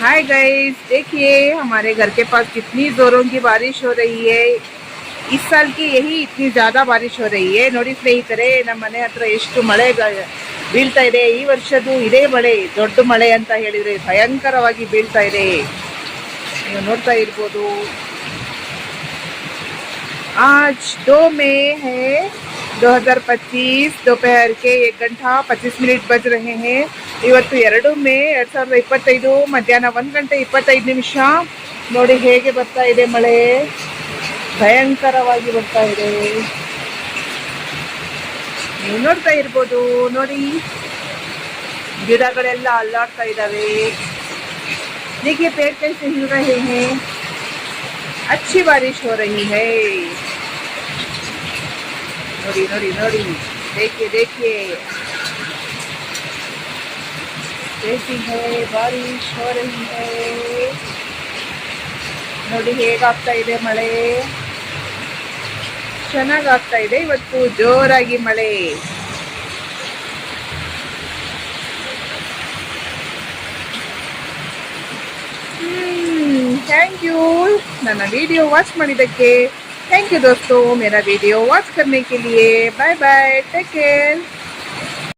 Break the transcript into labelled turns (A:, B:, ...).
A: Hi guys, देखिए हमारे घर के पास कितनी जोरों की बारिश हो रही है। इस साल की यही इतनी ज्यादा बारिश हो रही है ನೋಡಿ ಸ್ನೇಹಿತರೆ, ನಮ್ಮ ಮನೆ ಹತ್ರ ಎಷ್ಟು ಮಳೆ ಬೀಳ್ತಾ ಇದೆ। ಈ ವರ್ಷದ್ದು ಇದೇ ಮಳೆ ದೊಡ್ಡ ಮಳೆ ಅಂತ ಹೇಳಿದ್ರೆ ಭಯಂಕರವಾಗಿ ಬೀಳ್ತಾ ಇದೆ, ನೀವು ನೋಡ್ತಾ ಇರ್ಬೋದು। आज 2 मई है 2025, दोपहर के 1 घंटा 25 मिनट बज रहे हैं। ಇವತ್ತು 2 ಮೇ 2025 ಮಧ್ಯಾಹ್ನ 1 ಗಂಟೆ 25 ನಿಮಿಷ। ನೋಡಿ ಹೇಗೆ ಬರ್ತಾ ಇದೆ ಮಳೆ, ಭಯಂಕರವಾಗಿ ಬರ್ತಾ ಇದೆ, ನೀವು ನೋಡ್ತಾ ಇರ್ಬೋದು। ನೋಡಿ ಗಿಡಗಳೆಲ್ಲ ಅಲ್ಲಾಡ್ತಾ ಇದ್ದಾವೆ। देखिए पेड़ कैसे हिल रहे हैं, अच्छी बारिश हो रही है। नोड़ी नोड़ी नोड़ी, देखिए देखिए कैसी है बारिश हो रही है। ನೋಡಿ ಹೇಗಾಗ್ತಾ ಇದೆ ಮಳೆ, ಚೆನ್ನಾಗಾಗ್ತಾ ಇದೆ ಇವತ್ತು ಜೋರಾಗಿ ಮಳೆ। थैंक यू ನನ್ನ वीडियो वॉच ಮಾಡಿದ್ದಕ್ಕೆ। थैंक यू दोस्तों, मेरा वीडियो वॉच करने के लिए। Bye bye, take care.